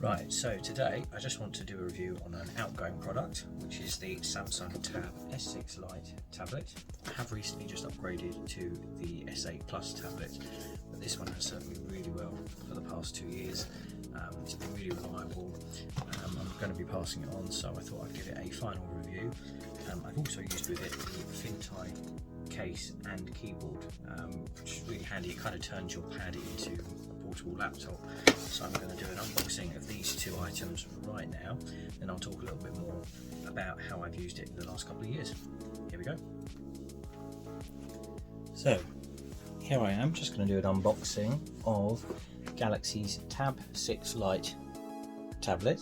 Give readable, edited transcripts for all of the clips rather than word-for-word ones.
Right, so today I just want to do a review on an outgoing product, which is the Samsung S6 Lite Tablet. I have recently just upgraded to the S8 Plus tablet, but this one has served me really well for the past 2 years. It's been really reliable. I'm going to be passing it on, so I thought I'd give it a final review. I've also used with it the Fintie case and keyboard, which is really handy. It kind of turns your pad into a portable laptop. So I'm going to do an unboxing of these two items right now, then I'll talk a little bit more about how I've used it in the last couple of years. Here we go. So here I am, just going to do an unboxing of Galaxy's Tab 6 Lite Tablet,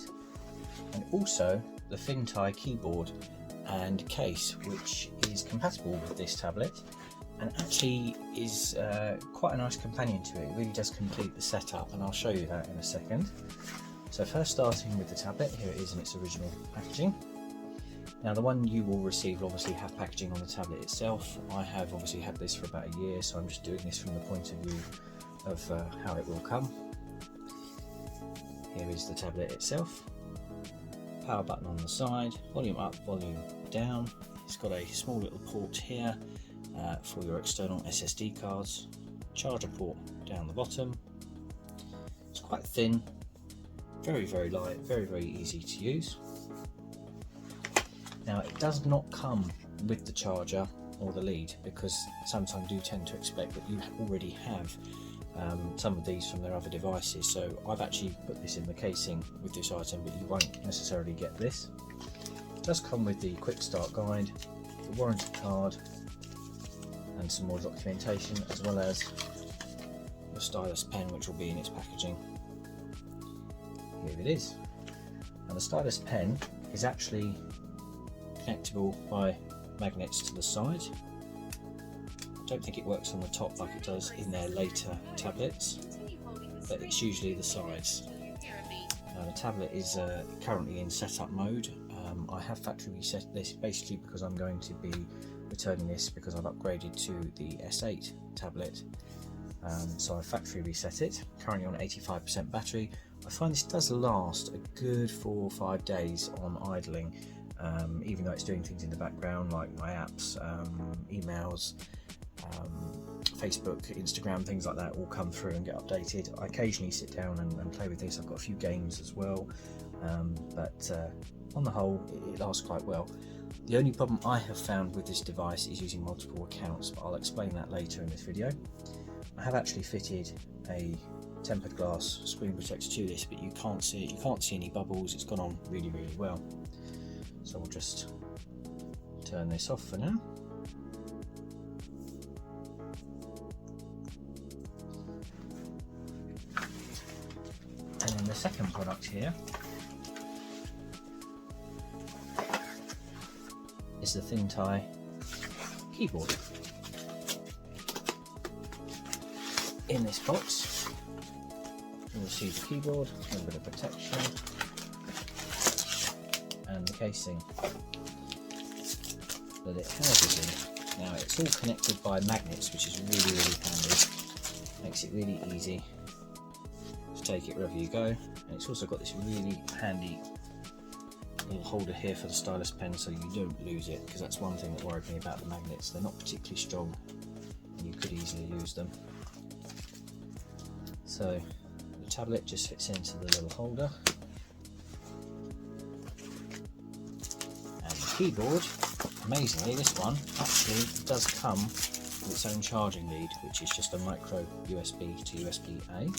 and also the Fintie keyboard and case, which is compatible with this tablet and actually is quite a nice companion to it. It really does complete the setup, and I'll show you that in a second. So first, starting with the tablet, here it is in its original packaging. Now the one you will receive will obviously have packaging on the tablet itself. I have obviously had this for about a year, so I'm just doing this from the point of view of how it will come. Here is the tablet itself. Power button on the side, volume up, volume down. It's got a small little port here for your external SSD cards, charger port down the bottom. It's quite thin, very light, very easy to use. Now it does not come with the charger or the lead, because Samsung do tend to expect that you already have some of these from their other devices. So I've actually put this in the casing with this item, but you won't necessarily get this. It does come with the quick start guide, the warranty card, and some more documentation, as well as the stylus pen, which will be in its packaging. Here it is. And the stylus pen is actually connectable by magnets to the side. I don't think it works on the top like it does in their later tablets, but it's usually the sides. Now the tablet is currently in setup mode. I have factory reset this basically because I'm going to be returning this because I've upgraded to the S8 tablet. So I factory reset it, currently on 85% battery. I find this does last a good 4 or 5 days on idling, even though it's doing things in the background like my apps, emails, Facebook, Instagram, things like that all come through and get updated. I occasionally sit down and play with this. I've got a few games as well, but on the whole it lasts quite well. The only problem I have found with this device is using multiple accounts, but I'll explain that later in this video. I have actually fitted a tempered glass screen protector to this, but you can't see it. You can't see any bubbles. It's gone on really well. So we'll just turn this off for now. And then the second product here is the Fintie keyboard. In this box you'll receive the keyboard, a little bit of protection, and the casing that it houses in. Now it's all connected by magnets, which is really handy. Makes it really easy to take it wherever you go, and it's also got this really handy little holder here for the stylus pen, so you don't lose it, because that's one thing that worried me about the magnets. They're not particularly strong and you could easily lose them. So the tablet just fits into the little holder, and the keyboard, amazingly, this one actually does come with its own charging lead, which is just a micro USB to USB-A.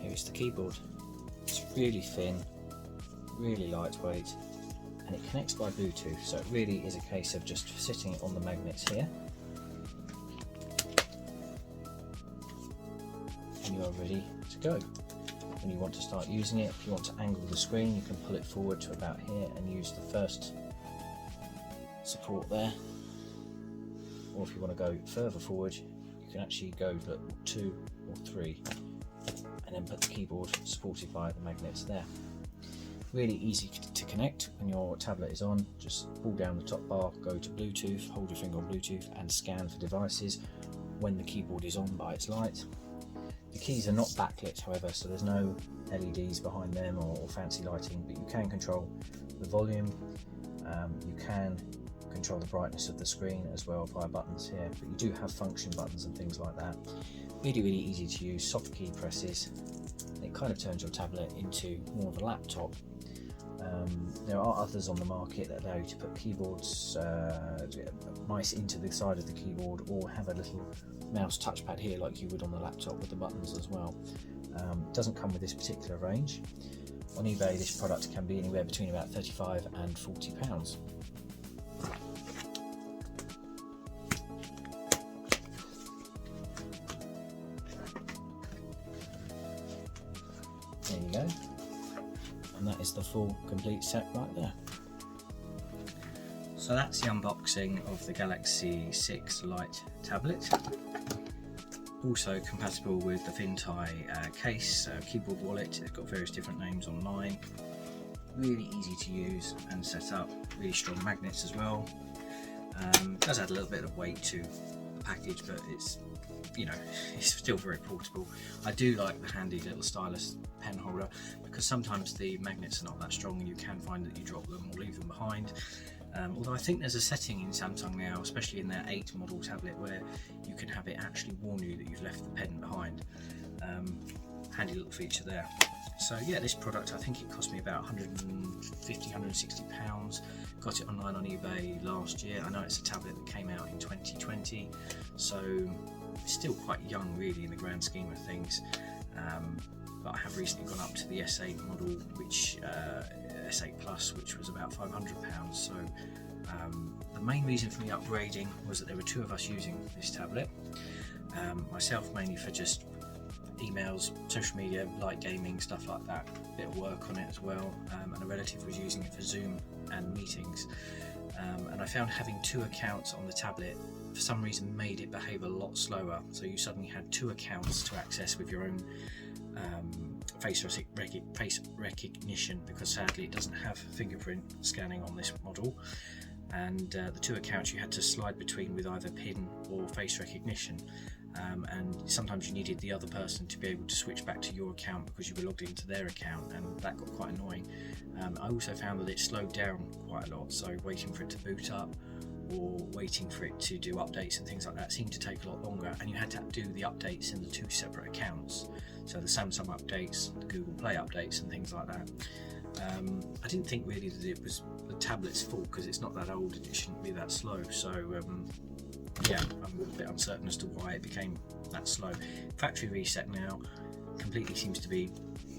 Here's the keyboard. It's really thin, really lightweight, and it connects by Bluetooth, so it really is a case of just sitting on the magnets here, and you are ready to go. When you want to start using it, if you want to angle the screen, you can pull it forward to about here and use the first support there, or if you want to go further forward, you can actually go to 2 or 3 and then put the keyboard supported by the magnets there. Really easy to connect. When your tablet is on, just pull down the top bar, go to Bluetooth, hold your finger on Bluetooth and scan for devices when the keyboard is on by its light. The keys are not backlit, however, so there's no LEDs behind them or fancy lighting, but you can control the volume, you can control the brightness of the screen as well via buttons here, but you do have function buttons and things like that. Really easy to use, soft key presses. It kind of turns your tablet into more of a laptop. There are others on the market that allow you to put keyboards, mice into the side of the keyboard, or have a little mouse touchpad here like you would on the laptop with the buttons as well. It doesn't come with this particular range. On eBay this product can be anywhere between about £35 and £40. There you go, and that is the full complete set right there. So that's the unboxing of the Galaxy S6 Lite Tablet. Also compatible with the Fintie case, keyboard wallet. It's got various different names online. Really easy to use and set up. Really strong magnets as well. Does add a little bit of weight to the package, but it's, you know, it's still very portable. I do like the handy little stylus pen holder, because sometimes the magnets are not that strong and you can find that you drop them or leave them behind. Although I think there's a setting in Samsung now, especially in their 8 model tablet, where you can have it actually warn you that you've left the pen behind. Handy little feature there. So yeah, this product, I think it cost me about £150–160. Got it online on eBay last year. I know it's a tablet that came out in 2020, so it's still quite young really in the grand scheme of things. But I have recently gone up to the S8 model, which S8 Plus, which was about £500. So the main reason for me upgrading was that there were 2 of us using this tablet. Myself mainly for just emails, social media, light gaming, stuff like that, a bit of work on it as well, and a relative was using it for Zoom and meetings. And I found having 2 accounts on the tablet for some reason made it behave a lot slower. So you suddenly had 2 accounts to access with your own face recognition, because sadly it doesn't have fingerprint scanning on this model, and the 2 accounts you had to slide between with either PIN or face recognition, and sometimes you needed the other person to be able to switch back to your account because you were logged into their account, and that got quite annoying. I also found that it slowed down quite a lot, so waiting for it to boot up or waiting for it to do updates and things like that seemed to take a lot longer, and you had to do the updates in the 2 separate accounts, so the Samsung updates, the Google Play updates and things like that. I didn't think really that it was the tablet's fault, because it's not that old and it shouldn't be that slow, so yeah, I'm a bit uncertain as to why it became that slow. Factory reset now completely seems to be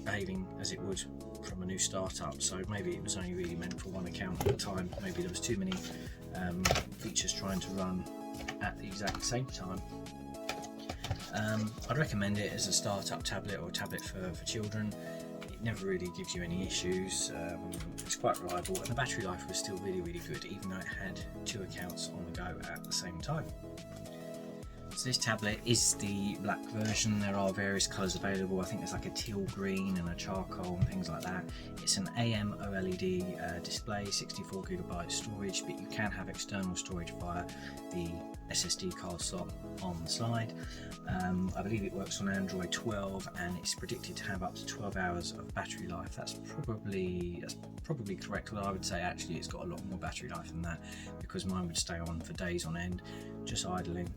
behaving as it would from a new startup, so maybe it was only really meant for 1 account at a time. Maybe there was too many features trying to run at the exact same time. I'd recommend it as a startup tablet or a tablet for children. It never really gives you any issues. It's quite reliable, and the battery life was still really good, even though it had 2 accounts on the go at the same time. So this tablet is the black version. There are various colours available. I think there's like a teal green and a charcoal and things like that. It's an AM OLED display, 64GB storage, but you can have external storage via the SSD card slot on the slide. I believe it works on Android 12, and it's predicted to have up to 12 hours of battery life. That's probably correct, although I would say actually it's got a lot more battery life than that, because mine would stay on for days on end, just idling.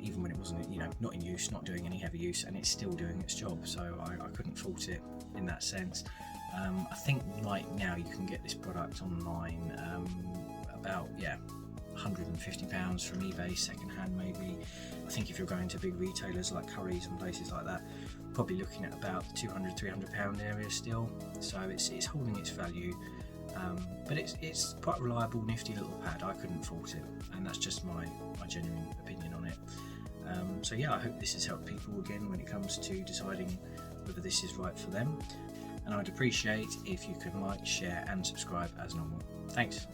Even when it wasn't, you know, not in use, not doing any heavy use, and it's still doing its job, so I couldn't fault it in that sense. I think right now you can get this product online about £150 from eBay, second hand maybe. I think if you're going to big retailers like Currys and places like that, probably looking at about the £200–300 area still, so it's holding its value. But it's quite a reliable, nifty little pad. I couldn't fault it, and that's just my genuine opinion on it. So yeah, I hope this has helped people again when it comes to deciding whether this is right for them, and I'd appreciate if you could like, share and subscribe as normal. Thanks.